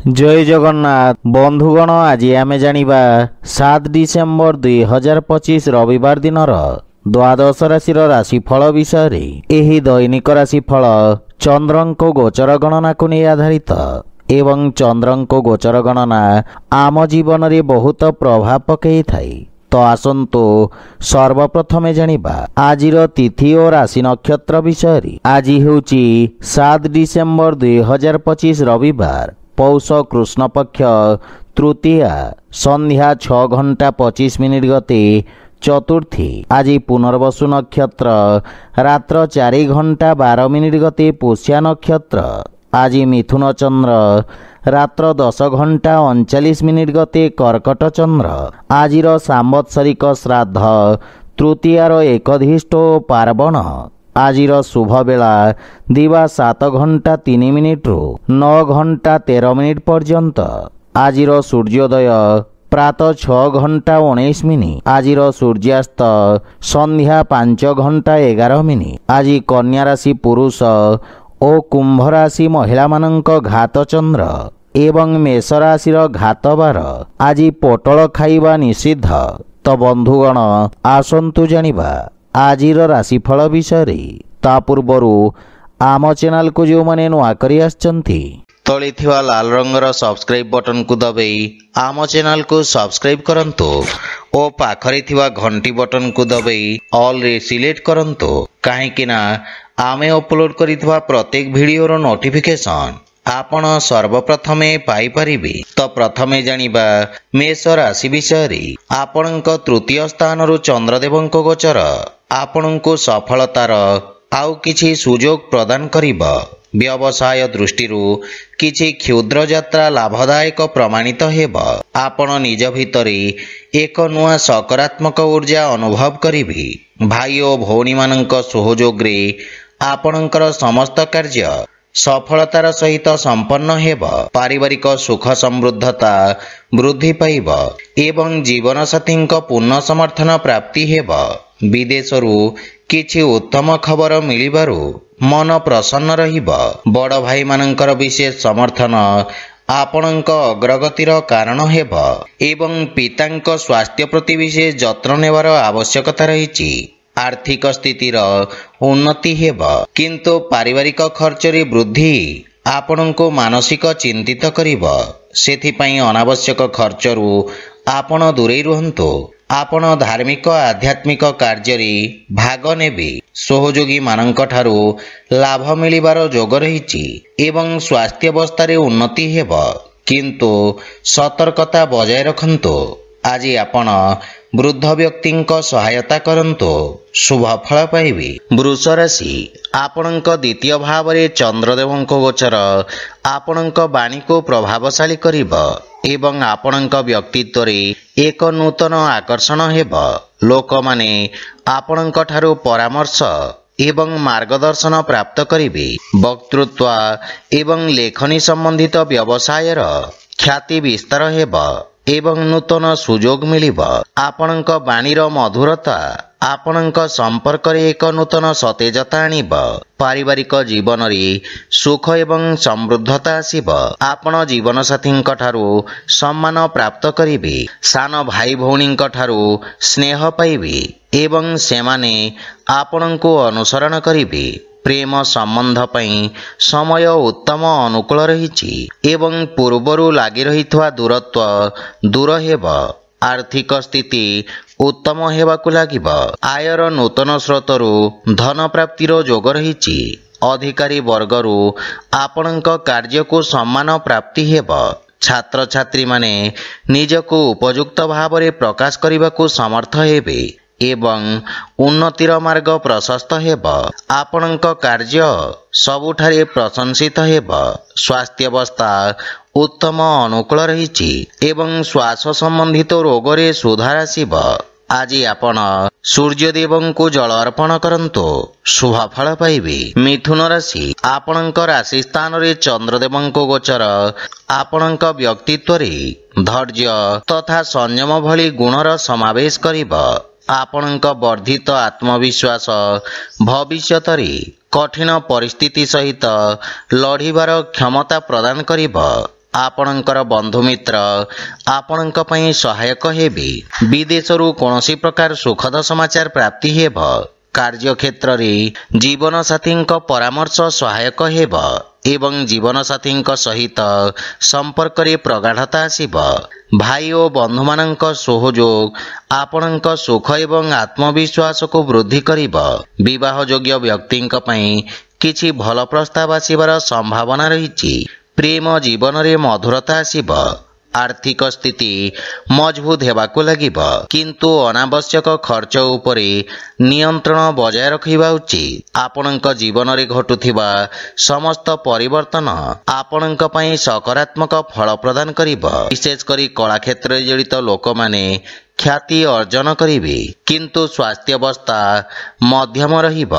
जय जगन्नाथ बंधुगण आज आमे जानिबा 7 डिसेम्बर 2025 रविवार दिनर द्वादश राशि राशिफल विषय रे। एही दैनिक राशिफल चंद्रंको गोचर गणना को नहीं आधारित एवं चंद्रंको गोचर गणना आम जीवन रे बहुत प्रभाव पकई थाई। तो आसंतु सर्वप्रथमे जानिबा आजिर तिथि और राशि नक्षत्र विषय रे। आज हेउची 7 डिसेम्बर 2025 रविवार पौष कृष्ण पक्ष तृतीया संध्या 6:25 गते चतुर्थी। आज पुनर्वसु नक्षत्र रात्र 4:12 गते पुष्या नक्षत्र। आज मिथुन चंद्र रात्र 10:39 गते कर्कट चंद्र। आजिर सांवत्सरिक श्राद्ध तृतीयार एकधिष्ठ पार्वण। आजिर शुभ बेला दिवा 7:03 रु 9:13 पर्यंत। आजिर सूर्योदय प्रातः 6:19। आजिर सूर्यास्त संध्या 5:11। आज कन्या राशि पुरुष और कुंभ राशि महिला मानक घात चंद्र एवं मेष राशि घात बार। आज पोटल खाइबा निषिद्ध। तो बंधुगण आसंतु जानिबा आजिर राशिफल विषय रे। ता पूर्वरु आम चैनल को जो माने नुआ करी आछंती तळे थिवा लाल रंगर सब्सक्राइब बटन को दबाई आम चैनल को सब्सक्राइब करंतु और पाखरे थिवा घंटी बटन को दबाई ऑल रे सिलेक्ट करंतु काहेकि ना आमे अपलोड करिथवा प्रत्येक वीडियो रो नोटिफिकेशन आपण सर्वप्रथमे पाई परिबे। तो प्रथमे जानिबा मेष राशि विषय रे। आपणक तृतीय स्थान रु चंद्रदेवंक गोचर आपणको सफलतार आउ किछि सुजोग प्रदान करिब। व्यवसाय दृष्टिरु किछि क्षुद्र यात्रा लाभदायक प्रमाणित हेब। आपण निज भितरे एक नुआ सकारात्मक ऊर्जा अनुभव करिबे। भाई और भौणी मानक सहयोग रे आपणकर समस्त कार्य सफलतार सहित संपन्न हेब। पारिवारिक सुख समृद्धता वृद्धि पाइब एवं जीवन साथी पूर्ण समर्थन प्राप्ति हेब। विदेशरू किछि उत्तम खबर मिलिबारु मन प्रसन्न रहिब। बड़ भाई मानकर विशेष समर्थन आपणक अग्रगतिर कारण हेब एवं पितांक स्वास्थ्य प्रति विशेष जत्न नेवार आवश्यकता रहिछि। आर्थिक स्थितिर उन्नति हेब किंतु पारिवारिक खर्च रे वृद्धि आपणको मानसिक चिंतित करिब। सेथिपई अनावश्यक खर्चरू आपण दूरे रुहंतु। आपण धार्मिक आध्यात्मिक कार्य रे भाग नेबे। सहयोगी मानक ठारू लाभ मिलिबार जोग रहिछि एवं स्वास्थ्य अवस्था रे उन्नति हेब किंतु सतर्कता बजाय रखंतु। आज आपण वृद्ध व्यक्ति सहायता करंतु शुभ फल पाइबे। वृष राशि आपणक द्वितीय भाव रे चंद्रदेवंक गोचर आपणक वाणी को प्रभावशाली करिब एवं आपणक व्यक्तित्व रे एक नूतन आकर्षण हेब। लोक माने आपणक ठारू परामर्श एवं मार्गदर्शन प्राप्त करिबे। वक्तृत्व एवं लेखनी संबंधित व्यवसायर ख्याति विस्तार हेब एवं नूतन सुजोग मिलिब। आपणक वाणीर मधुरता आपणक संपर्क रे एक नूतन सतेजता आनिब। पारिवारिक जीवन रे सुख एवं समृद्धता आसिब। आपण जीवन साथी ठारू सम्मान प्राप्त करिबे। सान भाई भौणी ठारू स्नेह पाइबे एवं सेमाने आपणको अनुसरण करिबे। प्रेम संबंध पई समय उत्तम अनुकूल रहिछि एवं पूर्वरु लागि रहितवा दूरत्व दूर हेब। आर्थिक स्थिति उत्तम हेबाकु लागिब। आयर नूतन स्रोतरु धन प्राप्तिर जोग रहिछि। अधिकारी वर्गरु आपणक कार्य को सम्मान प्राप्ति हेब। छात्र छात्री माने निजको उपयुक्त भाव रे प्रकाश करिबाकु समर्थ हेबे एवं उन्नतिर मार्ग प्रशस्त हेब। आपणक कार्य सबुठारे प्रशंसित हेब। स्वास्थ्य अवस्था उत्तम अनुकूल रहिछि एवं श्वास संबंधित रोग रे सुधार आसिब। आज आपण सूर्यदेवं को जल अर्पण करंतु शुभ फल पाइबे। मिथुन राशि आपणक राशि स्थान रे चंद्रदेवं को गोचर आपणक व्यक्तित्व रे धैर्य तथा संयम भली गुणर समावेश करिब। आपणक वर्धित आत्मविश्वास भविष्यत रे कठिन परिस्थिति सहित लड़िबार क्षमता प्रदान करिब। ଆପଣଙ୍କର ବନ୍ଧୁମିତ୍ର ଆପଣଙ୍କ ପାଇଁ ସହାୟକ ହେବେ। ବିଦେଶରୁ କୌଣସି ପ୍ରକାର ସୁଖଦ ସମାଚାର ପ୍ରାପ୍ତି ହେବ। କାର୍ଯ୍ୟକ୍ଷେତ୍ରରେ ଜୀବନସାଥୀଙ୍କ ପରାମର୍ଶ ସହାୟକ ହେବ ଏବଂ ଜୀବନସାଥୀଙ୍କ ସହିତ ସମ୍ପର୍କରେ ପ୍ରଗାଢ଼ତା ଆସିବ। ଭାଇ ଓ ବନ୍ଧୁମାନଙ୍କ ସହଯୋଗ ଆପଣଙ୍କ ସୁଖ ଏବଂ ଆତ୍ମବିଶ୍ୱାସକୁ ବୃଦ୍ଧି କରିବ। ବିବାହ ଯୋଗ୍ୟ ବ୍ୟକ୍ତିଙ୍କ ପାଇଁ କିଛି ଭଲ ପ୍ରସ୍ତାବ ଆସିବାର ସମ୍ଭାବନା ରହିଛି। ପ୍ରେମ ଜୀବନରେ ମଧୁରତା ଆସିବ। ଆର୍ଥିକ ସ୍ଥିତି ମଜବୁତ ହେବାକୁ ଲାଗିବ, କିନ୍ତୁ ଅନାବଶ୍ୟକ ଖର୍ଚ୍ଚ ଉପରେ ନିୟନ୍ତ୍ରଣ ବଜାୟ ରଖିବା ଉଚିତ। ଆପଣଙ୍କ ଜୀବନରେ ଘଟୁଥିବା ସମସ୍ତ ପରିବର୍ତ୍ତନ ଆପଣଙ୍କ ପାଇଁ ସକାରାତ୍ମକ ଫଳ ପ୍ରଦାନ କରିବ। ବିଶେଷ କରି କଳା କ୍ଷେତ୍ରରେ ଜଡ଼ିତ ଲୋକମାନେ ଖ୍ୟାତି ଅର୍ଜନ କରିବେ, କିନ୍ତୁ ସ୍ୱାସ୍ଥ୍ୟାବସ୍ଥା ମଧ୍ୟମ ରହିବ।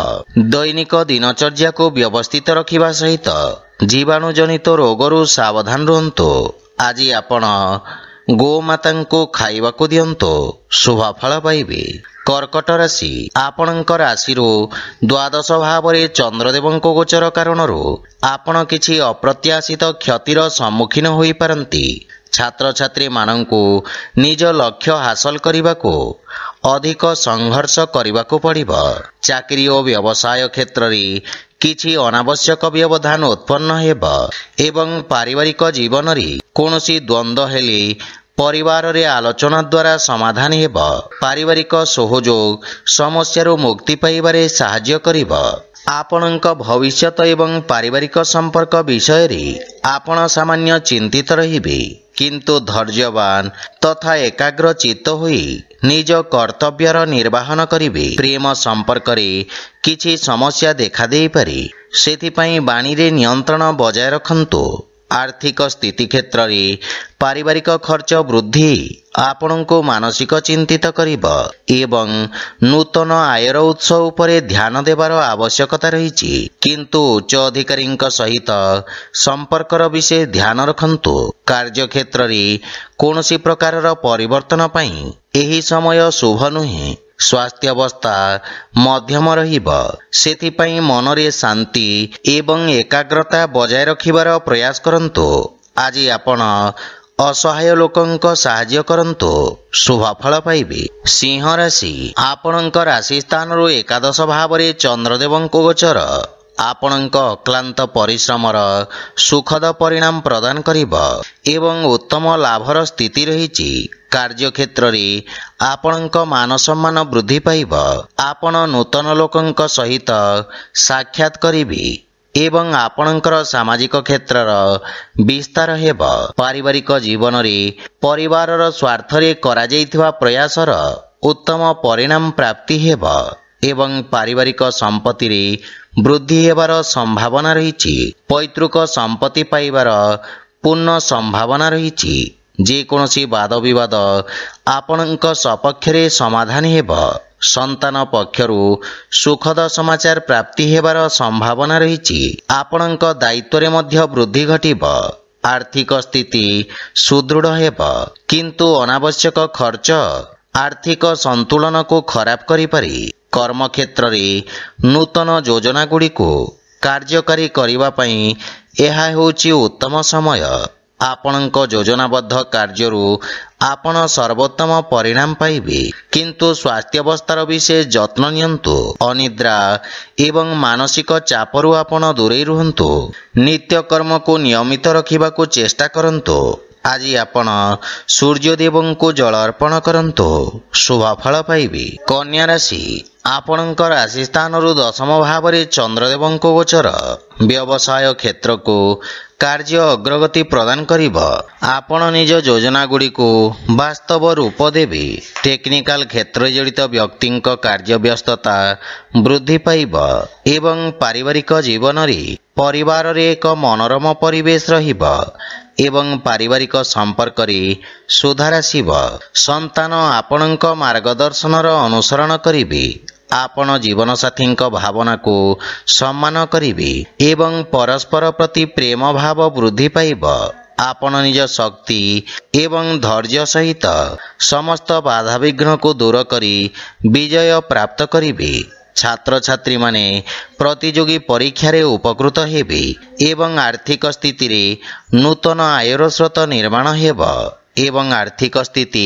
ଦୈନିକ ଦିନଚର୍ଯ୍ୟାକୁ ବ୍ୟବସ୍ଥିତ ରଖିବା ସହିତ ଜୀବାଣୁଜନିତ ରୋଗରୁ ସାବଧାନ ରୁହନ୍ତୁ। ଆଜି ଆପଣ ଗୋମାତାଙ୍କୁ ଖାଇବାକୁ ଦିଅନ୍ତୁ, ଶୁଭ ଫଳ ପାଇବେ। କର୍କଟ ରାଶି, ଆପଣଙ୍କ ରାଶିରୁ ଦ୍ୱାଦଶ ଭାବରେ ଚନ୍ଦ୍ରଦେବଙ୍କ ଗୋଚର କାରଣରୁ ଆପଣ କିଛି ଅପ୍ରତ୍ୟାଶିତ କ୍ଷତିର ସମ୍ମୁଖୀନ ହୋଇପାରନ୍ତି। ଛାତ୍ରଛାତ୍ରୀମାନଙ୍କୁ ନିଜ ଲକ୍ଷ୍ୟ ହାସଲ କରିବାକୁ ଅଧିକ ସଂଘର୍ଷ କରିବାକୁ ପଡ଼ିବ। ଚାକିରି ଓ ବ୍ୟବସାୟ କ୍ଷେତ୍ରରେ କିଛି ଅନାବଶ୍ୟକ ବ୍ୟବଧାନ ଉତ୍ପନ୍ନ ହେବ ଏବଂ ପାରିବାରିକ ଜୀବନରେ କୌଣସି ଦ୍ୱନ୍ଦ୍ୱ ହେଲେ ପରିବାରରେ ଆଲୋଚନା ଦ୍ୱାରା ସମାଧାନ ହେବ। ପାରିବାରିକ ସହଯୋଗ ସମସ୍ୟାରୁ ମୁକ୍ତି ପାଇବାରେ ସାହାଯ୍ୟ କରିବ। ଆପଣଙ୍କ ଭବିଷ୍ୟତ ଏବଂ ପାରିବାରିକ ସମ୍ପର୍କ ବିଷୟରେ ଆପଣ ସାମାନ୍ୟ ଚିନ୍ତିତ ରହିବେ, କିନ୍ତୁ ଧୈର୍ଯ୍ୟବାନ ତଥା ଏକାଗ୍ର ଚିତ୍ତ ହୋଇ ନିଜ କର୍ତ୍ତବ୍ୟର ନିର୍ବାହନ କରିବେ। ପ୍ରେମ ସମ୍ପର୍କରେ କିଛି ସମସ୍ୟା ଦେଖାଦେଇପାରେ, ସେଥିପାଇଁ ବାଣୀରେ ନିୟନ୍ତ୍ରଣ ବଜାୟ ରଖନ୍ତୁ। ଆର୍ଥିକ ସ୍ଥିତି କ୍ଷେତ୍ରରେ ପାରିବାରିକ ଖର୍ଚ୍ଚ ବୃଦ୍ଧି ଆପଣଙ୍କୁ ମାନସିକ ଚିନ୍ତିତ କରିବ ଏବଂ ନୂତନ ଆୟର ଉତ୍ସ ଉପରେ ଧ୍ୟାନ ଦେବାର ଆବଶ୍ୟକତା ରହିଛି, କିନ୍ତୁ ଉଚ୍ଚ ଅଧିକାରୀଙ୍କ ସହିତ ସମ୍ପର୍କର ବିଶେଷ ଧ୍ୟାନ ରଖନ୍ତୁ। କାର୍ଯ୍ୟକ୍ଷେତ୍ରରେ କୌଣସି ପ୍ରକାରର ପରିବର୍ତ୍ତନ ପାଇଁ ଏହି ସମୟ ଶୁଭ ନୁହେଁ। ସ୍ୱାସ୍ଥ୍ୟାବସ୍ଥା ମଧ୍ୟମ ରହିବ, ସେଥିପାଇଁ ମନରେ ଶାନ୍ତି ଏବଂ ଏକାଗ୍ରତା ବଜାୟ ରଖିବାର ପ୍ରୟାସ କରନ୍ତୁ। ଆଜି ଆପଣ ଅସହାୟ ଲୋକଙ୍କ ସାହାଯ୍ୟ କରନ୍ତୁ, ଶୁଭ ଫଳ ପାଇବେ। ସିଂହ ରାଶି, ଆପଣଙ୍କ ରାଶି ସ୍ଥାନରୁ ଏକାଦଶ ଭାବରେ ଚନ୍ଦ୍ରଦେବଙ୍କ ଗୋଚର ଆପଣଙ୍କ ଅକ୍ଲାନ୍ତ ପରିଶ୍ରମର ସୁଖଦ ପରିଣାମ ପ୍ରଦାନ କରିବ ଏବଂ ଉତ୍ତମ ଲାଭର ସ୍ଥିତି ରହିଛି। କାର୍ଯ୍ୟକ୍ଷେତ୍ରରେ ଆପଣଙ୍କ ମାନସମ୍ମାନ ବୃଦ୍ଧି ପାଇବ। ଆପଣ ନୂତନ ଲୋକଙ୍କ ସହିତ ସାକ୍ଷାତ କରିବେ ଏବଂ ଆପଣଙ୍କର ସାମାଜିକ କ୍ଷେତ୍ରର ବିସ୍ତାର ହେବ। ପାରିବାରିକ ଜୀବନରେ ପରିବାରର ସ୍ୱାର୍ଥରେ କରାଯାଇଥିବା ପ୍ରୟାସର ଉତ୍ତମ ପରିଣାମ ପ୍ରାପ୍ତି ହେବ ଏବଂ ପାରିବାରିକ ସମ୍ପତ୍ତିରେ ବୃଦ୍ଧି ହେବାର ସମ୍ଭାବନା ରହିଛି। ପୈତୃକ ସମ୍ପତ୍ତି ପାଇବାର ପୂର୍ଣ୍ଣ ସମ୍ଭାବନା ରହିଛି। ଯେକୌଣସି ବାଦବିବାଦ ଆପଣଙ୍କ ସପକ୍ଷରେ ସମାଧାନ ହେବ। ସନ୍ତାନ ପକ୍ଷରୁ ସୁଖଦ ସମାଚାର ପ୍ରାପ୍ତି ହେବାର ସମ୍ଭାବନା ରହିଛି। ଆପଣଙ୍କ ଦାୟିତ୍ୱରେ ମଧ୍ୟ ବୃଦ୍ଧି ଘଟିବ। ଆର୍ଥିକ ସ୍ଥିତି ସୁଦୃଢ଼ ହେବ, କିନ୍ତୁ ଅନାବଶ୍ୟକ ଖର୍ଚ୍ଚ ଆର୍ଥିକ ସନ୍ତୁଳନକୁ ଖରାପ କରିପାରେ। କର୍ମକ୍ଷେତ୍ରରେ ନୂତନ ଯୋଜନାଗୁଡ଼ିକୁ କାର୍ଯ୍ୟକାରୀ କରିବା ପାଇଁ ଏହା ହେଉଛି ଉତ୍ତମ ସମୟ। ଆପଣଙ୍କ ଯୋଜନାବଦ୍ଧ କାର୍ଯ୍ୟରୁ ଆପଣ ସର୍ବୋତ୍ତମ ପରିଣାମ ପାଇବେ, କିନ୍ତୁ ସ୍ୱାସ୍ଥ୍ୟାବସ୍ଥାର ବିଶେଷ ଯତ୍ନ ନିଅନ୍ତୁ। ଅନିଦ୍ରା ଏବଂ ମାନସିକ ଚାପରୁ ଆପଣ ଦୂରେଇ ରୁହନ୍ତୁ। ନିତ୍ୟକର୍ମକୁ ନିୟମିତ ରଖିବାକୁ ଚେଷ୍ଟା କରନ୍ତୁ। ଆଜି ଆପଣ ସୂର୍ଯ୍ୟଦେବଙ୍କୁ ଜଳ ଅର୍ପଣ କରନ୍ତୁ, ଶୁଭ ଫଳ ପାଇବେ। କନ୍ୟା ରାଶି, ଆପଣଙ୍କ ରାଶି ସ୍ଥାନରୁ ଦଶମ ଭାବରେ ଚନ୍ଦ୍ରଦେବଙ୍କ ଗୋଚର ବ୍ୟବସାୟ କ୍ଷେତ୍ରକୁ କାର୍ଯ୍ୟ ଅଗ୍ରଗତି ପ୍ରଦାନ କରିବ। ଆପଣ ନିଜ ଯୋଜନାଗୁଡ଼ିକୁ ବାସ୍ତବ ରୂପ ଦେବେ। ଟେକ୍ନିକାଲ କ୍ଷେତ୍ରରେ ଜଡ଼ିତ ବ୍ୟକ୍ତିଙ୍କ କାର୍ଯ୍ୟବ୍ୟସ୍ତତା ବୃଦ୍ଧି ପାଇବ ଏବଂ ପାରିବାରିକ ଜୀବନରେ ପରିବାରରେ ଏକ ମନୋରମ ପରିବେଶ ରହିବ ଏବଂ ପାରିବାରିକ ସମ୍ପର୍କରେ ସୁଧାର ଆସିବ। ସନ୍ତାନ ଆପଣଙ୍କ ମାର୍ଗଦର୍ଶନର ଅନୁସରଣ କରିବେ। ଆପଣ ଜୀବନସାଥୀଙ୍କ ଭାବନାକୁ ସମ୍ମାନ କରିବେ ଏବଂ ପରସ୍ପର ପ୍ରତି ପ୍ରେମ ଭାବ ବୃଦ୍ଧି ପାଇବ। ଆପଣ ନିଜ ଶକ୍ତି ଏବଂ ଧୈର୍ଯ୍ୟ ସହିତ ସମସ୍ତ ବାଧାବିଘ୍ନକୁ ଦୂର କରି ବିଜୟ ପ୍ରାପ୍ତ କରିବେ। ଛାତ୍ରଛାତ୍ରୀ ମାନେ ପ୍ରତିଯୋଗୀ ପରୀକ୍ଷାରେ ଉପକୃତ ହେବେ ଏବଂ ଆର୍ଥିକ ସ୍ଥିତିରେ ନୂତନ ଆୟର ସ୍ରୋତ ନିର୍ମାଣ ହେବ ଏବଂ ଆର୍ଥିକ ସ୍ଥିତି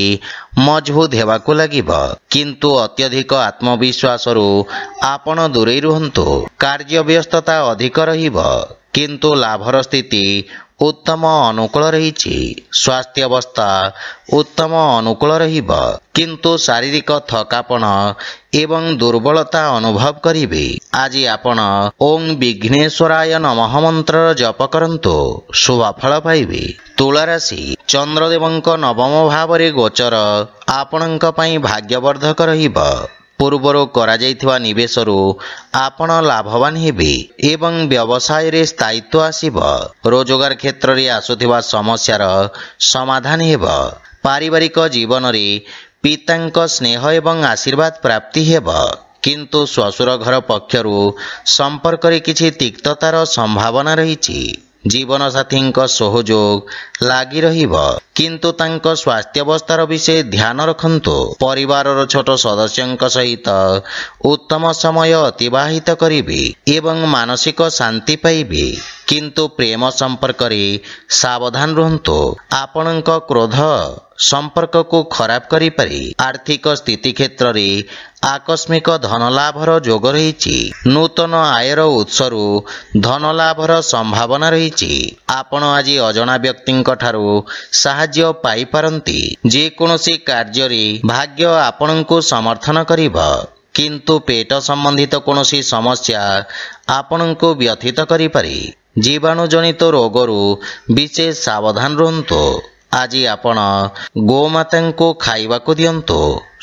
ମଜବୁତ ହେବାକୁ ଲାଗିବ। କିନ୍ତୁ ଅତ୍ୟଧିକ ଆତ୍ମବିଶ୍ୱାସରୁ ଆପଣ ଦୂରେଇ ରୁହନ୍ତୁ। କାର୍ଯ୍ୟ ବ୍ୟସ୍ତତା ଅଧିକ ରହିବ କିନ୍ତୁ ଲାଭର ସ୍ଥିତି ଉତ୍ତମ ଅନୁକୂଳ ରହିଛି। ସ୍ୱାସ୍ଥ୍ୟାବସ୍ଥା ଉତ୍ତମ ଅନୁକୂଳ ରହିବ କିନ୍ତୁ ଶାରୀରିକ ଥକାପଣ ଏବଂ ଦୁର୍ବଳତା ଅନୁଭବ କରିବେ। ଆଜି ଆପଣ ଓಂ ବିଘ୍ନେଶ୍ୱରାୟ ନମଃ ମନ୍ତ୍ରର ଜପ କରନ୍ତୁ, ଶୁଭଫଳ ପାଇବେ। ତୁଳା ରାଶି, ଚନ୍ଦ୍ରଦେବଙ୍କ ନବମ ଭାବରେ ଗୋଚର ଆପଣଙ୍କ ପାଇଁ ଭାଗ୍ୟବର୍ଦ୍ଧକ ରହିବ। ପୂର୍ବରୁ କରାଯାଇଥିବା ନିବେଶରୁ ଆପଣ ଲାଭବାନ ହେବେ ଏବଂ ବ୍ୟବସାୟରେ ସ୍ଥାୟିତ୍ୱ ଆସିବ। ରୋଜଗାର କ୍ଷେତ୍ରରେ ଆସୁଥିବା ସମସ୍ୟାର ସମାଧାନ ହେବ। ପାରିବାରିକ ଜୀବନରେ ପିତାଙ୍କ ସ୍ନେହ ଏବଂ ଆଶୀର୍ବାଦ ପ୍ରାପ୍ତି ହେବ କିନ୍ତୁ ଶ୍ୱଶୁର ଘର ପକ୍ଷରୁ ସମ୍ପର୍କରେ କିଛି ତିକ୍ତତାର ସମ୍ଭାବନା ରହିଛି। ଜୀବନସାଥୀଙ୍କ ସହଯୋଗ ଲାଗି ରହିବ କିନ୍ତୁ ତାଙ୍କ ସ୍ୱାସ୍ଥ୍ୟାବସ୍ଥାର ବିଷୟ ଧ୍ୟାନ ରଖନ୍ତୁ। ପରିବାରର ଛୋଟ ସଦସ୍ୟଙ୍କ ସହିତ ଉତ୍ତମ ସମୟ ଅତିବାହିତ କରିବେ ଏବଂ ମାନସିକ ଶାନ୍ତି ପାଇବେ କିନ୍ତୁ ପ୍ରେମ ସମ୍ପର୍କରେ ସାବଧାନ ରୁହନ୍ତୁ। ଆପଣଙ୍କ କ୍ରୋଧ ସମ୍ପର୍କକୁ ଖରାପ କରିପାରେ। ଆର୍ଥିକ ସ୍ଥିତି କ୍ଷେତ୍ରରେ ଆକସ୍ମିକ ଧନଲାଭର ଯୋଗ ରହିଛି। ନୂତନ ଆୟର ଉତ୍ସରୁ ଧନଲାଭର ସମ୍ଭାବନା ରହିଛି। ଆପଣ ଆଜି ଅଜଣା ବ୍ୟକ୍ତିଙ୍କ ଠାରୁ ସାହାଯ୍ୟ ପାଇପାରନ୍ତି। ଯେକୌଣସି କାର୍ଯ୍ୟରେ ଭାଗ୍ୟ ଆପଣଙ୍କୁ ସମର୍ଥନ କରିବ କିନ୍ତୁ ପେଟ ସମ୍ବନ୍ଧିତ କୌଣସି ସମସ୍ୟା ଆପଣଙ୍କୁ ବ୍ୟଥିତ କରିପାରେ। ଜୀବାଣୁଜନିତ ରୋଗରୁ ବିଶେଷ ସାବଧାନ ରୁହନ୍ତୁ। ଆଜି ଆପଣ ଗୋମାତାଙ୍କୁ ଖାଇବାକୁ ଦିଅନ୍ତୁ,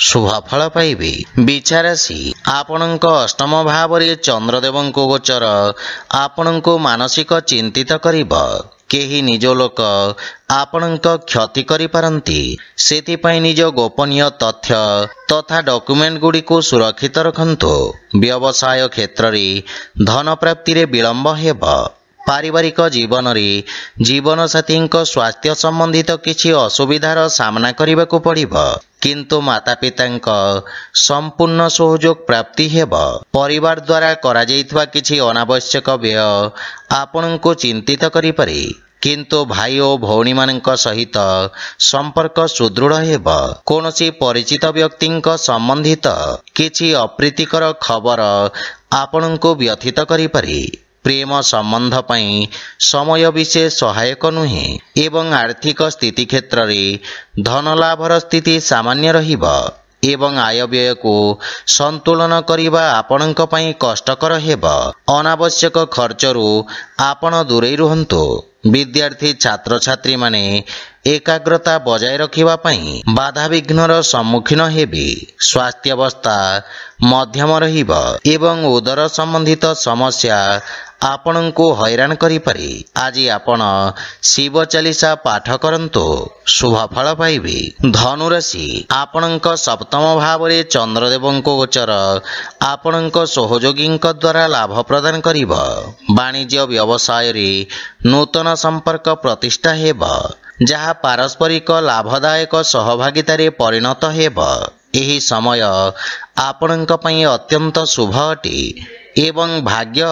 ଶୁଭଫଳ ପାଇବେ। ବିଛା ରାଶି, ଆପଣଙ୍କ ଅଷ୍ଟମ ଭାବରେ ଚନ୍ଦ୍ରଦେବଙ୍କ ଗୋଚର ଆପଣଙ୍କୁ ମାନସିକ ଚିନ୍ତିତ କରିବ। କେହି ନିଜ ଲୋକ ଆପଣଙ୍କ କ୍ଷତି କରିପାରନ୍ତି। ସେଥିପାଇଁ ନିଜ ଗୋପନୀୟ ତଥ୍ୟ ତଥା ଡକ୍ୟୁମେଣ୍ଟ ଗୁଡ଼ିକୁ ସୁରକ୍ଷିତ ରଖନ୍ତୁ। ବ୍ୟବସାୟ କ୍ଷେତ୍ରରେ ଧନ ପ୍ରାପ୍ତିରେ ବିଳମ୍ବ ହେବ। ପାରିବାରିକ ଜୀବନରେ ଜୀବନସାଥୀଙ୍କ ସ୍ୱାସ୍ଥ୍ୟ ସମ୍ବନ୍ଧିତ କିଛି ଅସୁବିଧାର ସାମ୍ନା କରିବାକୁ ପଡ଼ିବ କିନ୍ତୁ ମାତାପିତାଙ୍କ ସମ୍ପୂର୍ଣ୍ଣ ସହଯୋଗ ପ୍ରାପ୍ତି ହେବ। ପରିବାର ଦ୍ୱାରା କରାଯାଇଥିବା କିଛି ଅନାବଶ୍ୟକ ବ୍ୟୟ ଆପଣଙ୍କୁ ଚିନ୍ତିତ କରିପାରେ କିନ୍ତୁ ଭାଇ ଓ ଭଉଣୀମାନଙ୍କ ସହିତ ସମ୍ପର୍କ ସୁଦୃଢ଼ ହେବ। କୌଣସି ପରିଚିତ ବ୍ୟକ୍ତିଙ୍କ ସମ୍ବନ୍ଧିତ କିଛି ଅପ୍ରୀତିକର ଖବର ଆପଣଙ୍କୁ ବ୍ୟଥିତ କରିପାରେ। ପ୍ରେମ ସମ୍ବନ୍ଧ ପାଇଁ ସମୟ ବିଶେଷ ସହାୟକ ନୁହେଁ ଏବଂ ଆର୍ଥିକ ସ୍ଥିତି କ୍ଷେତ୍ରରେ ଧନଲାଭର ସ୍ଥିତି ସାମାନ୍ୟ ରହିବ ଏବଂ ଆୟବ୍ୟୟକୁ ସନ୍ତୁଳନ କରିବା ଆପଣଙ୍କ ପାଇଁ କଷ୍ଟକର ହେବ। ଅନାବଶ୍ୟକ ଖର୍ଚ୍ଚରୁ ଆପଣ ଦୂରେଇ ରୁହନ୍ତୁ। ବିଦ୍ୟାର୍ଥୀ ଛାତ୍ରଛାତ୍ରୀମାନେ ଏକାଗ୍ରତା ବଜାୟ ରଖିବା ପାଇଁ ବାଧାବିଘ୍ନର ସମ୍ମୁଖୀନ ହେବେ। ସ୍ୱାସ୍ଥ୍ୟାବସ୍ଥା ମଧ୍ୟମ ରହିବ ଏବଂ ଉଦର ସମ୍ବନ୍ଧିତ ସମସ୍ୟା ଆପଣଙ୍କୁ ହଇରାଣ କରିପାରେ। ଆଜି ଆପଣ ଶିବ ଚାଲିସା ପାଠ କରନ୍ତୁ, ଶୁଭଫଳ ପାଇବେ। ଧନୁରାଶି, ଆପଣଙ୍କ ସପ୍ତମ ଭାବରେ ଚନ୍ଦ୍ରଦେବଙ୍କ ଗୋଚର ଆପଣଙ୍କ ସହଯୋଗୀଙ୍କ ଦ୍ୱାରା ଲାଭ ପ୍ରଦାନ କରିବ। ବାଣିଜ୍ୟ ବ୍ୟବସାୟରେ ନୂତନ ସମ୍ପର୍କ ପ୍ରତିଷ୍ଠା ହେବ ଯାହା ପାରସ୍ପରିକ ଲାଭଦାୟକ ସହଭାଗିତାରେ ପରିଣତ ହେବ। ଏହି ସମୟ ଆପଣଙ୍କ ପାଇଁ ଅତ୍ୟନ୍ତ ଶୁଭ ଅଟେ ଏବଂ ଭାଗ୍ୟ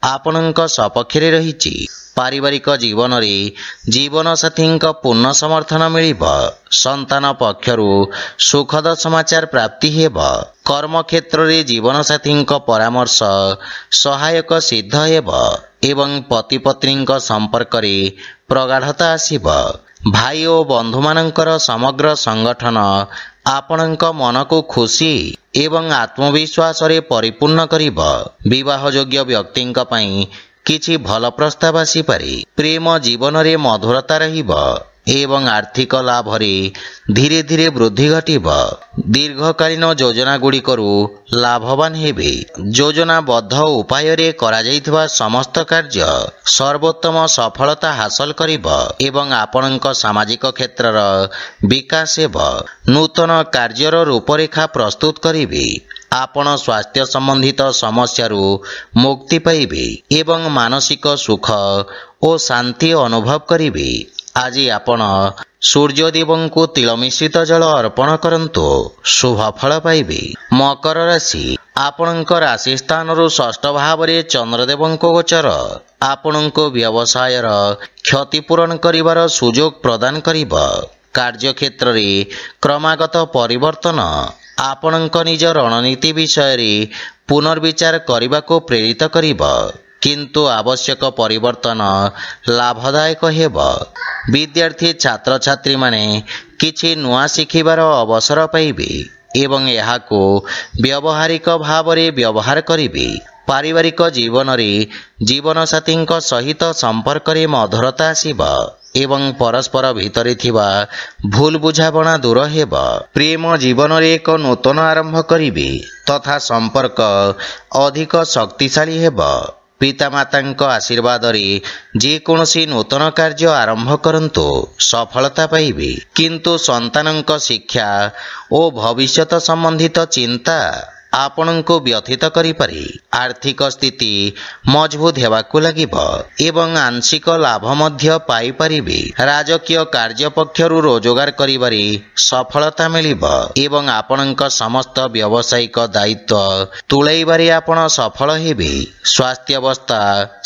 ଆପଣଙ୍କ ସପକ୍ଷରେ ରହିଛି। ପାରିବାରିକ ଜୀବନରେ ଜୀବନସାଥୀଙ୍କ ପୂର୍ଣ୍ଣ ସମର୍ଥନ ମିଳିବ। ସନ୍ତାନ ପକ୍ଷରୁ ସୁଖଦ ସମାଚାର ପ୍ରାପ୍ତି ହେବ। କର୍ମକ୍ଷେତ୍ରରେ ଜୀବନସାଥୀଙ୍କ ପରାମର୍ଶ ସହାୟକ ସିଦ୍ଧ ହେବ ଏବଂ ପତିପତ୍ନୀଙ୍କ ସମ୍ପର୍କରେ ପ୍ରଗାଢ଼ତା ଆସିବ। ଭାଇ ଓ ବନ୍ଧୁମାନଙ୍କର ସମଗ୍ର ସଂଗଠନ ଆପଣଙ୍କ ମନକୁ ଖୁସି ଏବଂ ଆତ୍ମବିଶ୍ୱାସରେ ପରିପୂର୍ଣ୍ଣ କରିବ। ବିବାହଯୋଗ୍ୟ ବ୍ୟକ୍ତିଙ୍କ ପାଇଁ କିଛି ଭଲ ପ୍ରସ୍ତାବ ଆସିପାରେ। ପ୍ରେମ ଜୀବନରେ ମଧୁରତା ରହିବ ଏବଂ ଆର୍ଥିକ ଲାଭରେ ଧୀରେ ଧୀରେ ବୃଦ୍ଧି ଘଟିବ। ଦୀର୍ଘକାଳୀନ ଯୋଜନା ଗୁଡ଼ିକରୁ ଲାଭବାନ ହେବେ। ଯୋଜନାବଦ୍ଧ ଉପାୟରେ କରାଯାଇଥିବା ସମସ୍ତ କାର୍ଯ୍ୟ ସର୍ବୋତ୍ତମ ସଫଳତା ହାସଲ କରିବ ଏବଂ ଆପଣଙ୍କ ସାମାଜିକ କ୍ଷେତ୍ରର ବିକାଶ ହେବ। ନୂତନ କାର୍ଯ୍ୟର ରୂପରେଖା ପ୍ରସ୍ତୁତ କରିବେ। ଆପଣ ସ୍ୱାସ୍ଥ୍ୟ ସମ୍ବନ୍ଧିତ ସମସ୍ୟାରୁ ମୁକ୍ତି ପାଇବେ ଏବଂ ମାନସିକ ସୁଖ ଓ ଶାନ୍ତି ଅନୁଭବ କରିବେ। ଆଜି ଆପଣ ସୂର୍ଯ୍ୟଦେବଙ୍କୁ ତିଳ ମିଶ୍ରିତ ଜଳ ଅର୍ପଣ କରନ୍ତୁ, ଶୁଭଫଳ ପାଇବେ। ମକର ରାଶି, ଆପଣଙ୍କ ରାଶି ସ୍ଥାନରୁ ଷଷ୍ଠ ଭାବରେ ଚନ୍ଦ୍ରଦେବଙ୍କ ଗୋଚର ଆପଣଙ୍କୁ ବ୍ୟବସାୟର କ୍ଷତିପୂରଣ କରିବାର ସୁଯୋଗ ପ୍ରଦାନ କରିବ। କାର୍ଯ୍ୟକ୍ଷେତ୍ରରେ କ୍ରମାଗତ ପରିବର୍ତ୍ତନ ଆପଣଙ୍କ ନିଜ ରଣନୀତି ବିଷୟରେ ପୁନର୍ବିଚାର କରିବାକୁ ପ୍ରେରିତ କରିବ, କିନ୍ତୁ ଆବଶ୍ୟକ ପରିବର୍ତ୍ତନ ଲାଭଦାୟକ ହେବ। ବିଦ୍ୟାର୍ଥୀ ଛାତ୍ରଛାତ୍ରୀମାନେ କିଛି ନୂଆ ଶିଖିବାର ଅବସର ପାଇବେ ଏବଂ ଏହାକୁ ବ୍ୟବହାରିକ ଭାବରେ ବ୍ୟବହାର କରିବେ। ପାରିବାରିକ ଜୀବନରେ ଜୀବନସାଥୀଙ୍କ ସହିତ ସମ୍ପର୍କରେ ମଧୁରତା ଆସିବ ଏବଂ ପରସ୍ପର ଭିତରେ ଥିବା ଭୁଲ ବୁଝାମଣା ଦୂର ହେବ। ପ୍ରେମ ଜୀବନରେ ଏକ ନୂତନ ଆରମ୍ଭ କରିବେ ତଥା ସମ୍ପର୍କ ଅଧିକ ଶକ୍ତିଶାଳୀ ହେବ। ପିତାମାତାଙ୍କ ଆଶୀର୍ବାଦରେ ଯେକୌଣସି ନୂତନ କାର୍ଯ୍ୟ ଆରମ୍ଭ କରନ୍ତୁ ସଫଳତା ପାଇବେ, କିନ୍ତୁ ସନ୍ତାନଙ୍କ ଶିକ୍ଷା ଓ ଭବିଷ୍ୟତ ସମ୍ବନ୍ଧିତ ଚିନ୍ତା ଆପଣଙ୍କୁ ବ୍ୟଥିତ କରିପାରେ। ଆର୍ଥିକ ସ୍ଥିତି ମଜବୁତ ହେବାକୁ ଲାଗିବ ଏବଂ ଆଂଶିକ ଲାଭ ମଧ୍ୟ ପାଇପାରିବେ। ରାଜକୀୟ କାର୍ଯ୍ୟ ପକ୍ଷରୁ ରୋଜଗାର କରିବାରେ ସଫଳତା ମିଳିବ ଏବଂ ଆପଣଙ୍କ ସମସ୍ତ ବ୍ୟବସାୟିକ ଦାୟିତ୍ୱ ତୁଲାଇବାରେ ଆପଣ ସଫଳ ହେବେ। ସ୍ୱାସ୍ଥ୍ୟାବସ୍ଥା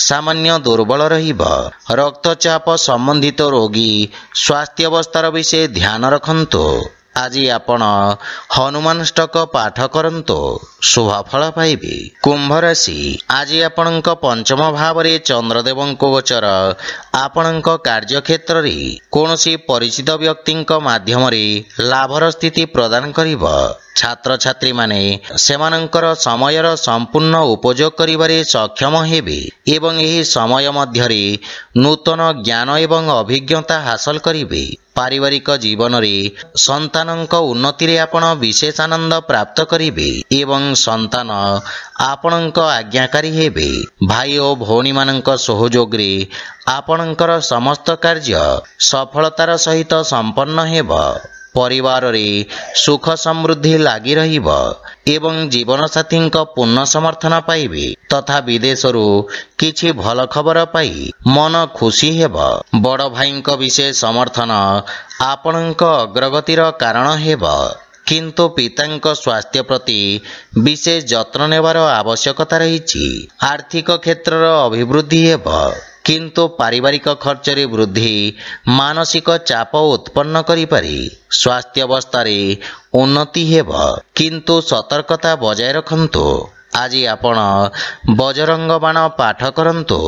ସାମାନ୍ୟ ଦୁର୍ବଳ ରହିବ। ରକ୍ତଚାପ ସମ୍ବନ୍ଧିତ ରୋଗୀ ସ୍ୱାସ୍ଥ୍ୟାବସ୍ଥାର ବିଷୟ ଧ୍ୟାନ ରଖନ୍ତୁ। ଆଜି ଆପଣ ହନୁମାନ ଷ୍ଟକ ପାଠ କରନ୍ତୁ, ଶୁଭ ଫଳ ପାଇବେ। କୁମ୍ଭ ରାଶି, ଆଜି ଆପଣଙ୍କ ପଞ୍ଚମ ଭାବରେ ଚନ୍ଦ୍ରଦେବଙ୍କ ଗୋଚର ଆପଣଙ୍କ କାର୍ଯ୍ୟକ୍ଷେତ୍ରରେ କୌଣସି ପରିଚିତ ବ୍ୟକ୍ତିଙ୍କ ମାଧ୍ୟମରେ ଲାଭର ସ୍ଥିତି ପ୍ରଦାନ କରିବ। ଛାତ୍ରଛାତ୍ରୀମାନେ ସେମାନଙ୍କର ସମୟର ସମ୍ପୂର୍ଣ୍ଣ ଉପଯୋଗ କରିବାରେ ସକ୍ଷମ ହେବେ ଏବଂ ଏହି ସମୟ ମଧ୍ୟରେ ନୂତନ ଜ୍ଞାନ ଏବଂ ଅଭିଜ୍ଞତା ହାସଲ କରିବେ। ପାରିବାରିକ ଜୀବନରେ ସନ୍ତାନଙ୍କ ଉନ୍ନତିରେ ଆପଣ ବିଶେଷ ଆନନ୍ଦ ପ୍ରାପ୍ତ କରିବେ ଏବଂ ସନ୍ତାନ ଆପଣଙ୍କ ଆଜ୍ଞାକାରୀ ହେବେ। ଭାଇ ଓ ଭଉଣୀମାନଙ୍କ ସହଯୋଗରେ ଆପଣଙ୍କର ସମସ୍ତ କାର୍ଯ୍ୟ ସଫଳତାର ସହିତ ସମ୍ପନ୍ନ ହେବ। ପରିବାରରେ ସୁଖ ସମୃଦ୍ଧି ଲାଗି ରହିବ ଏବଂ ଜୀବନସାଥୀଙ୍କ ପୂର୍ଣ୍ଣ ସମର୍ଥନ ପାଇବେ ତଥା ବିଦେଶରୁ କିଛି ଭଲ ଖବର ପାଇ ମନ ଖୁସି ହେବ। ବଡ଼ ଭାଇଙ୍କ ବିଶେଷ ସମର୍ଥନ ଆପଣଙ୍କ ଅଗ୍ରଗତିର କାରଣ ହେବ, କିନ୍ତୁ ପିତାଙ୍କ ସ୍ୱାସ୍ଥ୍ୟ ପ୍ରତି ବିଶେଷ ଯତ୍ନ ନେବାର ଆବଶ୍ୟକତା ରହିଛି। ଆର୍ଥିକ କ୍ଷେତ୍ରର ଅଭିବୃଦ୍ଧି ହେବ, କିନ୍ତୁ ପାରିବାରିକ ଖର୍ଚ୍ଚରେ ବୃଦ୍ଧି ମାନସିକ ଚାପ ଉତ୍ପନ୍ନ କରିପାରେ। ସ୍ୱାସ୍ଥ୍ୟାବସ୍ଥାରେ ଉନ୍ନତି ହେବ, କିନ୍ତୁ ସତର୍କତା ବଜାୟ ରଖନ୍ତୁ। ଆଜି ଆପଣ ବଜରଙ୍ଗ ବାଣ ପାଠ କରନ୍ତୁ,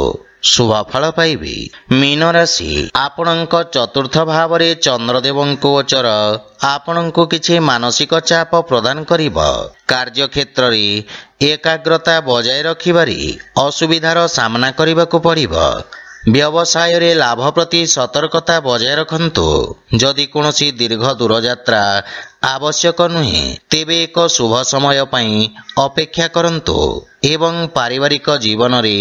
ଶୁଭ ଫଳ ପାଇବେ। ମୀନ ରାଶି, ଆପଣଙ୍କ ଚତୁର୍ଥ ଭାବରେ ଚନ୍ଦ୍ରଦେବଙ୍କ ଗୋଚର ଆପଣଙ୍କୁ କିଛି ମାନସିକ ଚାପ ପ୍ରଦାନ କରିବ। କାର୍ଯ୍ୟକ୍ଷେତ୍ରରେ ଏକାଗ୍ରତା ବଜାୟ ରଖିବାରେ ଅସୁବିଧାର ସାମ୍ନା କରିବାକୁ ପଡ଼ିବ। ବ୍ୟବସାୟରେ ଲାଭ ପ୍ରତି ସତର୍କତା ବଜାୟ ରଖନ୍ତୁ। ଯଦି କୌଣସି ଦୀର୍ଘ ଦୂରଯାତ୍ରା ଆବଶ୍ୟକ ନୁହେଁ, ତେବେ ଏକ ଶୁଭ ସମୟ ପାଇଁ ଅପେକ୍ଷା କରନ୍ତୁ ଏବଂ ପାରିବାରିକ ଜୀବନରେ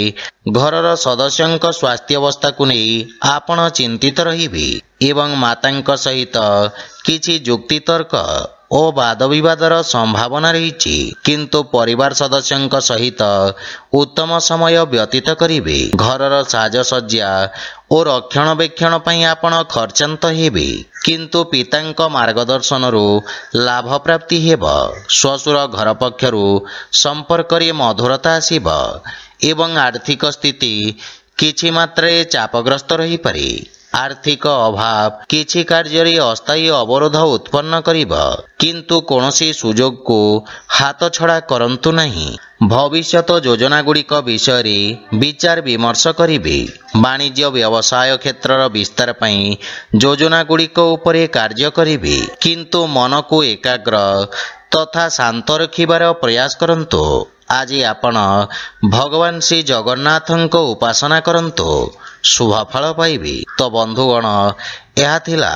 ଘରର ସଦସ୍ୟଙ୍କ ସ୍ୱାସ୍ଥ୍ୟାବସ୍ଥାକୁ ନେଇ ଆପଣ ଚିନ୍ତିତ ରହିବେ ଏବଂ ମାତାଙ୍କ ସହିତ କିଛି ଯୁକ୍ତିତର୍କ ଓ ବାଦବିବାଦର ସମ୍ଭାବନା ରହିଛି, କିନ୍ତୁ ପରିବାର ସଦସ୍ୟଙ୍କ ସହିତ ଉତ୍ତମ ସମୟ ବ୍ୟତୀତ କରିବେ। ଘରର ସାଜସଜ୍ଜା ଓ ରକ୍ଷଣାବେକ୍ଷଣ ପାଇଁ ଆପଣ ଖର୍ଚ୍ଚାନ୍ତ ହେବେ, କିନ୍ତୁ ପିତାଙ୍କ ମାର୍ଗଦର୍ଶନରୁ ଲାଭ ପ୍ରାପ୍ତି ହେବ। ଶ୍ୱଶୁର ଘର ପକ୍ଷରୁ ସମ୍ପର୍କରେ ମଧୁରତା ଆସିବ ଏବଂ ଆର୍ଥିକ ସ୍ଥିତି କିଛି ମାତ୍ରାରେ ଚାପଗ୍ରସ୍ତ ରହିପାରେ। ଆର୍ଥିକ ଅଭାବ କିଛି କାର୍ଯ୍ୟରେ ଅସ୍ଥାୟୀ ଅବରୋଧ ଉତ୍ପନ୍ନ କରିବ, କିନ୍ତୁ କୌଣସି ସୁଯୋଗକୁ ହାତଛଡ଼ା କରନ୍ତୁ ନାହିଁ। ଭବିଷ୍ୟତ ଯୋଜନାଗୁଡ଼ିକ ବିଷୟରେ ବିଚାର ବିମର୍ଶ କରିବେ। ବାଣିଜ୍ୟ ବ୍ୟବସାୟ କ୍ଷେତ୍ରର ବିସ୍ତାର ପାଇଁ ଯୋଜନାଗୁଡ଼ିକ ଉପରେ କାର୍ଯ୍ୟ କରିବେ, କିନ୍ତୁ ମନକୁ ଏକାଗ୍ର ତଥା ଶାନ୍ତ ରଖିବାର ପ୍ରୟାସ କରନ୍ତୁ। ଆଜି ଆପଣ ଭଗବାନ ଶ୍ରୀ ଜଗନ୍ନାଥଙ୍କ ଉପାସନା କରନ୍ତୁ, ଶୁଭ ଫଳ ପାଇବେ। ତ ବନ୍ଧୁଗଣ, ଏହା ଥିଲା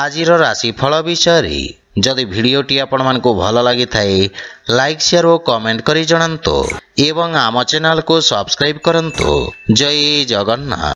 ଆଜିର ରାଶିଫଳ ବିଷୟରେ। ଯଦି ଭିଡ଼ିଓଟି ଆପଣମାନଙ୍କୁ ଭଲ ଲାଗିଥାଏ, ଲାଇକ୍, ସେୟାର ଓ କମେଣ୍ଟ କରି ଜଣାନ୍ତୁ ଏବଂ ଆମ ଚ୍ୟାନେଲକୁ ସବସ୍କ୍ରାଇବ୍ କରନ୍ତୁ। ଜୟ ଜଗନ୍ନାଥ।